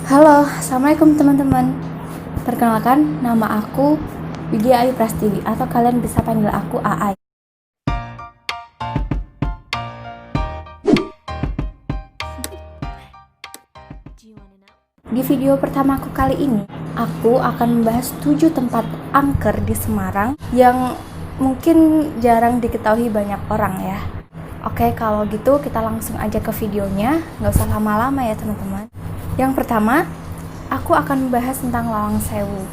Halo, Assalamualaikum teman-teman. Perkenalkan, nama aku Widya Ayu Prastiwi atau kalian bisa panggil aku Aai. Di video pertama aku kali ini, aku akan membahas 7 tempat angker di Semarang yang mungkin jarang diketahui banyak orang ya. Oke, kalau gitu kita langsung aja ke videonya, nggak usah lama-lama ya teman-teman. Yang pertama, aku akan membahas tentang Lawang Sewu.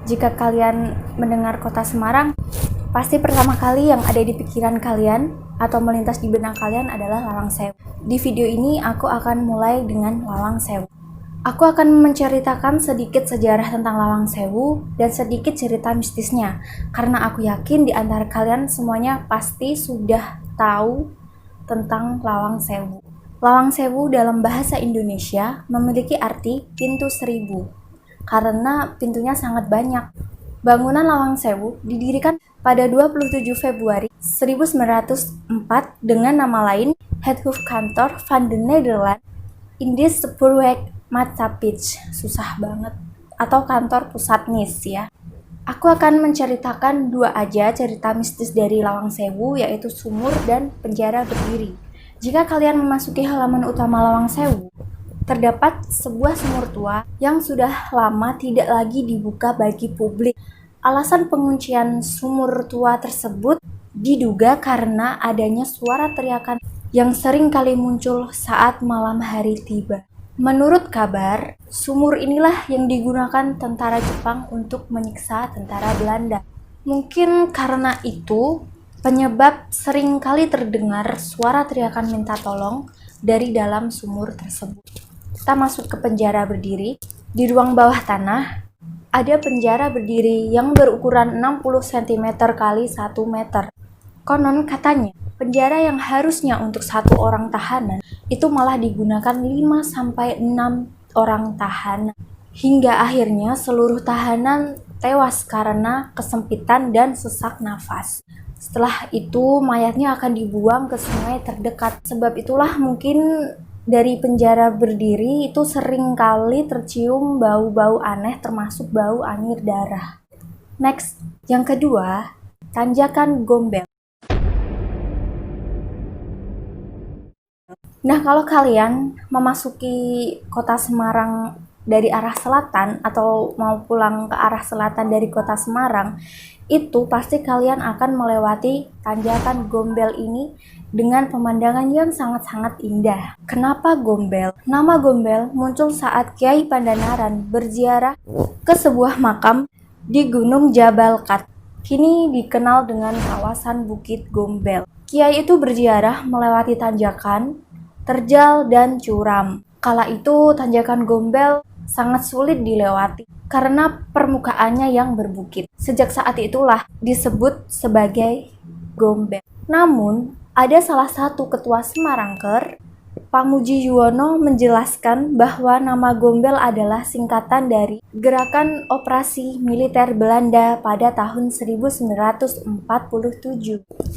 Jika kalian mendengar kota Semarang, pasti pertama kali yang ada di pikiran kalian atau melintas di benak kalian adalah Lawang Sewu. Di video ini aku akan mulai dengan Lawang Sewu. Aku akan menceritakan sedikit sejarah tentang Lawang Sewu dan sedikit cerita mistisnya, karena aku yakin di antara kalian semuanya pasti sudah tahu tentang Lawang Sewu. Lawang Sewu dalam bahasa Indonesia memiliki arti pintu seribu, karena pintunya sangat banyak. Bangunan Lawang Sewu didirikan pada 27 Februari 1904 dengan nama lain Het Hoofdkantoor van de Nederland in de Spoorweg Maatschappij. Susah banget. Atau kantor pusat NIS ya. Aku akan menceritakan dua aja cerita mistis dari Lawang Sewu, yaitu sumur dan penjara berdiri. Jika kalian memasuki halaman utama Lawang Sewu, terdapat sebuah sumur tua yang sudah lama tidak lagi dibuka bagi publik. Alasan penguncian sumur tua tersebut diduga karena adanya suara teriakan yang sering kali muncul saat malam hari tiba. Menurut kabar, sumur inilah yang digunakan tentara Jepang untuk menyiksa tentara Belanda. Mungkin karena itu, penyebab sering kali terdengar suara teriakan minta tolong dari dalam sumur tersebut. Kita masuk ke penjara berdiri. Di ruang bawah tanah, ada penjara berdiri yang berukuran 60 cm x 1 meter. Konon katanya, penjara yang harusnya untuk satu orang tahanan, itu malah digunakan 5-6 orang tahanan. Hingga akhirnya seluruh tahanan tewas karena kesempitan dan sesak nafas. Setelah itu mayatnya akan dibuang ke sungai terdekat. Sebab itulah mungkin dari penjara berdiri itu sering kali tercium bau-bau aneh termasuk bau anyir darah. Next, yang kedua, Tanjakan Gombel. Nah, kalau kalian memasuki kota Semarang dari arah selatan atau mau pulang ke arah selatan dari kota Semarang, itu pasti kalian akan melewati Tanjakan Gombel ini dengan pemandangan yang sangat-sangat indah. Kenapa Gombel? Nama Gombel muncul saat Kiai Pandanaran berziarah ke sebuah makam di Gunung Jabal Kat. Kini dikenal dengan kawasan Bukit Gombel. Kiai itu berziarah melewati tanjakan, terjal, dan curam. Kala itu Tanjakan Gombel sangat sulit dilewati karena permukaannya yang berbukit. Sejak saat itulah disebut sebagai Gombel. Namun, ada salah satu ketua Semarangker, Pamuji Yuwono, menjelaskan bahwa nama Gombel adalah singkatan dari Gerakan Operasi Militer Belanda pada tahun 1947.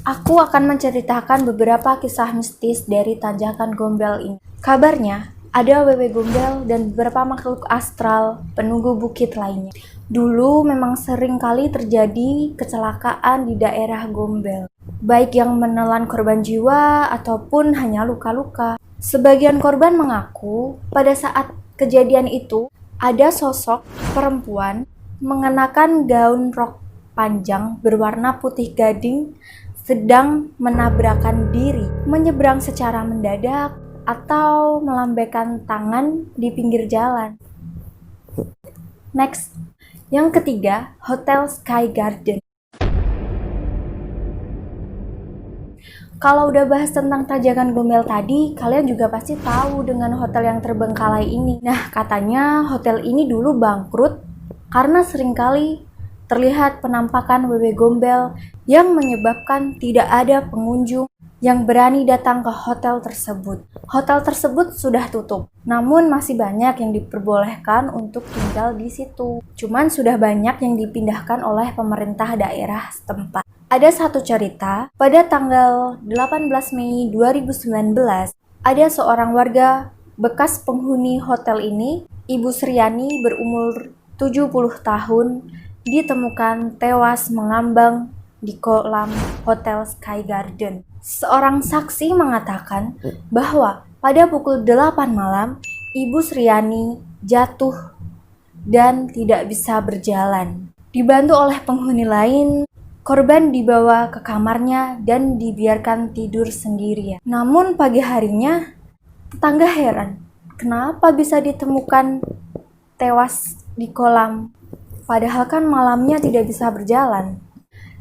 Aku akan menceritakan beberapa kisah mistis dari Tanjakan Gombel ini. Kabarnya, ada wewe gombel dan beberapa makhluk astral penunggu bukit lainnya. Dulu memang sering kali terjadi kecelakaan di daerah Gombel, baik yang menelan korban jiwa ataupun hanya luka-luka. Sebagian korban mengaku pada saat kejadian itu ada sosok perempuan mengenakan gaun rok panjang berwarna putih gading sedang menabrakkan diri, menyeberang secara mendadak, atau melambaikan tangan di pinggir jalan. Next, yang ketiga, Hotel Sky Garden. Kalau udah bahas tentang Tanjakan Gombel tadi, kalian juga pasti tahu dengan hotel yang terbengkalai ini. Nah, katanya hotel ini dulu bangkrut karena seringkali terlihat penampakan wewe gombel yang menyebabkan tidak ada pengunjung yang berani datang ke hotel tersebut. Hotel tersebut sudah tutup, namun masih banyak yang diperbolehkan untuk tinggal di situ. Cuman sudah banyak yang dipindahkan oleh pemerintah daerah setempat. Ada satu cerita, pada tanggal 18 Mei 2019, ada seorang warga bekas penghuni hotel ini, Ibu Sriani berumur 70 tahun, ditemukan tewas mengambang di kolam Hotel Sky Garden. Seorang saksi mengatakan bahwa pada pukul 8 malam, Ibu Sriani jatuh dan tidak bisa berjalan. Dibantu oleh penghuni lain, korban dibawa ke kamarnya dan dibiarkan tidur sendirian. Namun pagi harinya, tetangga heran, kenapa bisa ditemukan tewas di kolam, padahal kan malamnya tidak bisa berjalan.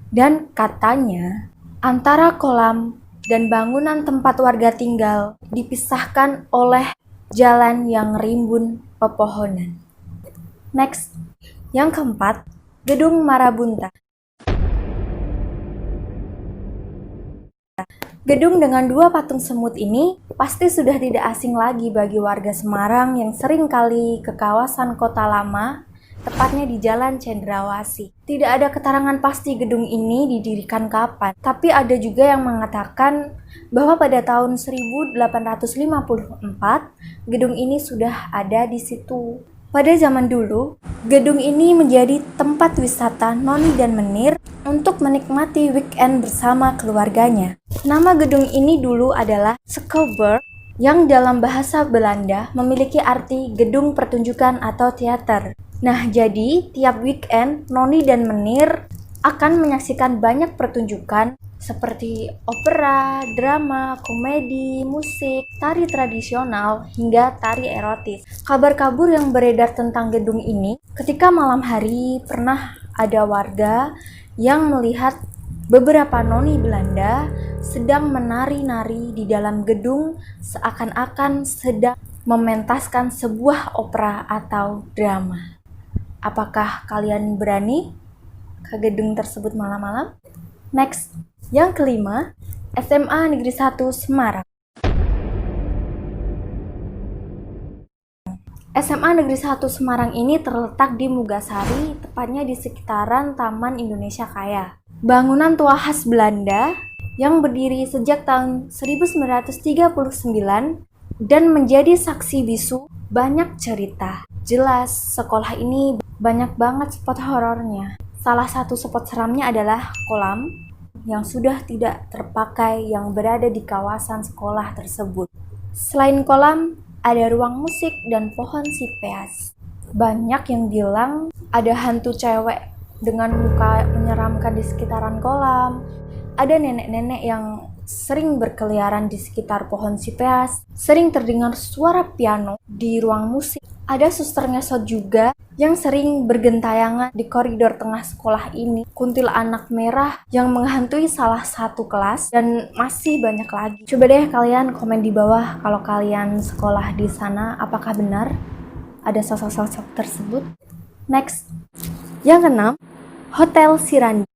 Dan katanya, antara kolam dan bangunan tempat warga tinggal dipisahkan oleh jalan yang rimbun pepohonan. Next, yang keempat, Gedung Marabunta. Gedung dengan 2 patung semut ini pasti sudah tidak asing lagi bagi warga Semarang yang sering kali ke kawasan Kota Lama, tepatnya di Jalan Cendrawasih. Tidak ada keterangan pasti gedung ini didirikan kapan, tapi ada juga yang mengatakan bahwa pada tahun 1854 gedung ini sudah ada di situ. Pada zaman dulu, gedung ini menjadi tempat wisata Noni dan Menir untuk menikmati weekend bersama keluarganya. Nama gedung ini dulu adalah Schouwburg, yang dalam bahasa Belanda memiliki arti gedung pertunjukan atau teater. Nah, jadi tiap weekend Noni dan Menir akan menyaksikan banyak pertunjukan seperti opera, drama, komedi, musik, tari tradisional, hingga tari erotis. Kabar kabur yang beredar tentang gedung ini, ketika malam hari pernah ada warga yang melihat beberapa noni Belanda sedang menari-nari di dalam gedung seakan-akan sedang mementaskan sebuah opera atau drama. Apakah kalian berani ke gedung tersebut malam-malam? Next, yang kelima, SMA Negeri 1 Semarang. SMA Negeri 1 Semarang ini terletak di Mugasari, tepatnya di sekitaran Taman Indonesia Kaya. Bangunan tua khas Belanda yang berdiri sejak tahun 1939 dan menjadi saksi bisu banyak cerita. Jelas, sekolah ini banyak banget spot horornya. Salah satu spot seramnya adalah kolam yang sudah tidak terpakai yang berada di kawasan sekolah tersebut. Selain kolam, ada ruang musik dan pohon sipeas. Banyak yang bilang ada hantu cewek dengan muka menyeramkan di sekitaran kolam. Ada nenek-nenek yang sering berkeliaran di sekitar pohon sipeas. Sering terdengar suara piano di ruang musik. Ada suster ngesot juga yang sering bergentayangan di koridor tengah sekolah ini. Kuntilanak merah yang menghantui salah satu kelas, dan masih banyak lagi. Coba deh kalian komen di bawah kalau kalian sekolah di sana, apakah benar ada sosok-sosok tersebut. Next, yang keenam, Hotel Sirandi.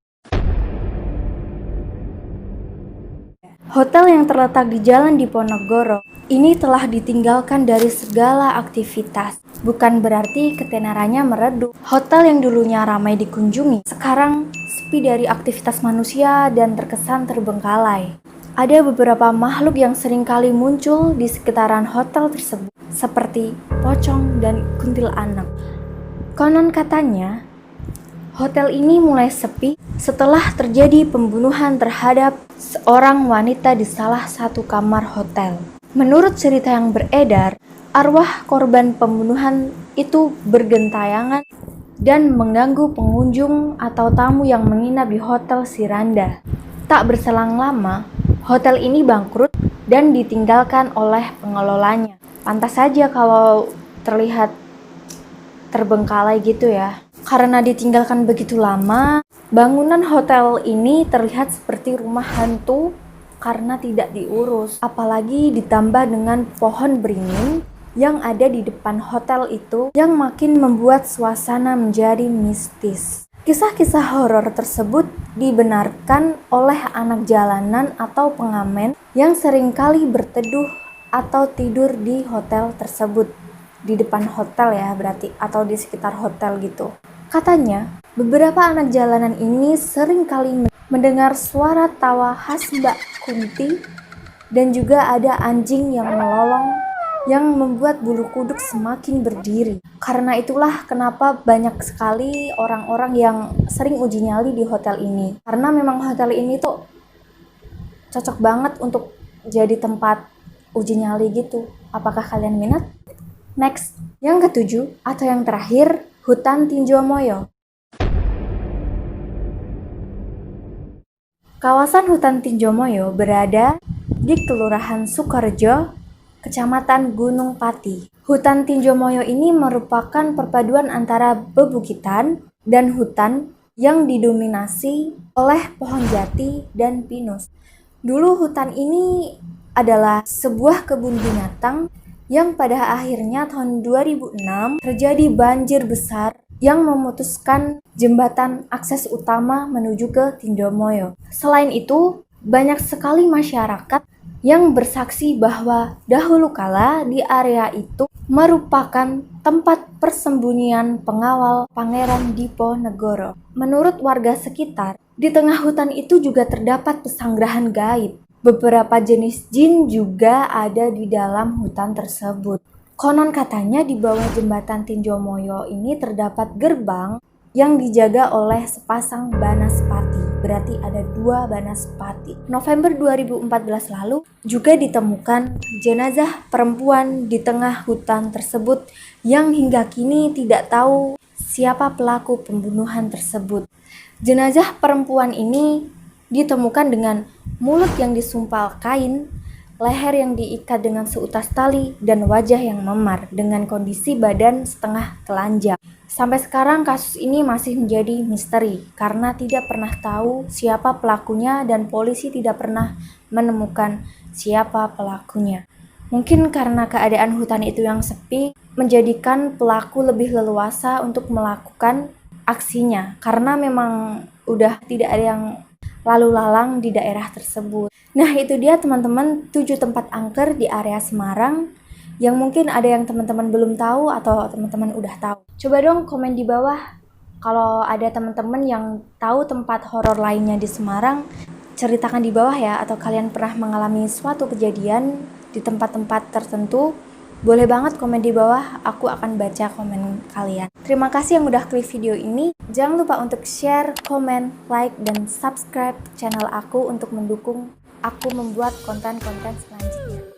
Hotel yang terletak di Jalan Diponegoro ini telah ditinggalkan dari segala aktivitas. Bukan berarti ketenarannya meredup. Hotel yang dulunya ramai dikunjungi, sekarang sepi dari aktivitas manusia dan terkesan terbengkalai. Ada beberapa makhluk yang seringkali muncul di sekitaran hotel tersebut, seperti pocong dan kuntilanak. Konon katanya, hotel ini mulai sepi setelah terjadi pembunuhan terhadap seorang wanita di salah satu kamar hotel. Menurut cerita yang beredar, arwah korban pembunuhan itu bergentayangan dan mengganggu pengunjung atau tamu yang menginap di Hotel Siranda. Tak berselang lama, hotel ini bangkrut dan ditinggalkan oleh pengelolanya. Pantas saja kalau terlihat terbengkalai gitu ya. Karena ditinggalkan begitu lama, bangunan hotel ini terlihat seperti rumah hantu karena tidak diurus. Apalagi ditambah dengan pohon beringin yang ada di depan hotel itu yang makin membuat suasana menjadi mistis. Kisah-kisah horor tersebut dibenarkan oleh anak jalanan atau pengamen yang seringkali berteduh atau tidur di hotel tersebut. Di depan hotel ya berarti, atau di sekitar hotel gitu. Katanya, beberapa anak jalanan ini sering kali mendengar suara tawa khas Mbak Kunti Dan juga ada anjing yang melolong yang membuat bulu kuduk semakin berdiri. Karena itulah kenapa banyak sekali orang-orang yang sering uji nyali di hotel ini. Karena memang hotel ini tuh cocok banget untuk jadi tempat uji nyali gitu. Apakah kalian minat? Next, yang ketujuh atau yang terakhir, hutan Tinjomoyo. Kawasan hutan Tinjomoyo berada di Kelurahan Sukorejo, Kecamatan Gunung Pati. Hutan Tinjomoyo ini merupakan perpaduan antara bebukitan dan hutan yang didominasi oleh pohon jati dan pinus. Dulu hutan ini adalah sebuah kebun binatang yang pada akhirnya tahun 2006 terjadi banjir besar yang memutuskan jembatan akses utama menuju ke Tinjomoyo. Selain itu, banyak sekali masyarakat yang bersaksi bahwa dahulu kala di area itu merupakan tempat persembunyian pengawal Pangeran Diponegoro. Menurut warga sekitar, di tengah hutan itu juga terdapat pesanggrahan gaib. Beberapa jenis jin juga ada di dalam hutan tersebut. Konon katanya di bawah jembatan Tinjomoyo ini terdapat gerbang yang dijaga oleh sepasang Banaspati. Berarti ada 2 Banaspati. November 2014 lalu juga ditemukan jenazah perempuan di tengah hutan tersebut yang hingga kini tidak tahu siapa pelaku pembunuhan tersebut. Jenazah perempuan ini ditemukan dengan mulut yang disumpal kain, leher yang diikat dengan seutas tali, dan wajah yang memar dengan kondisi badan setengah telanjang. Sampai sekarang kasus ini masih menjadi misteri karena tidak pernah tahu siapa pelakunya dan polisi tidak pernah menemukan siapa pelakunya. Mungkin karena keadaan hutan itu yang sepi menjadikan pelaku lebih leluasa untuk melakukan aksinya karena memang udah tidak ada yang lalu lalang di daerah tersebut. Nah, itu dia teman-teman 7 tempat angker di area Semarang yang mungkin ada yang teman-teman belum tahu atau teman-teman udah tahu. Coba dong komen di bawah kalau ada teman-teman yang tahu tempat horor lainnya di Semarang, ceritakan di bawah ya, atau kalian pernah mengalami suatu kejadian di tempat-tempat tertentu. Boleh banget komen di bawah, aku akan baca komen kalian. Terima kasih yang udah klik video ini. Jangan lupa untuk share, komen, like, dan subscribe channel aku untuk mendukung aku membuat konten-konten selanjutnya.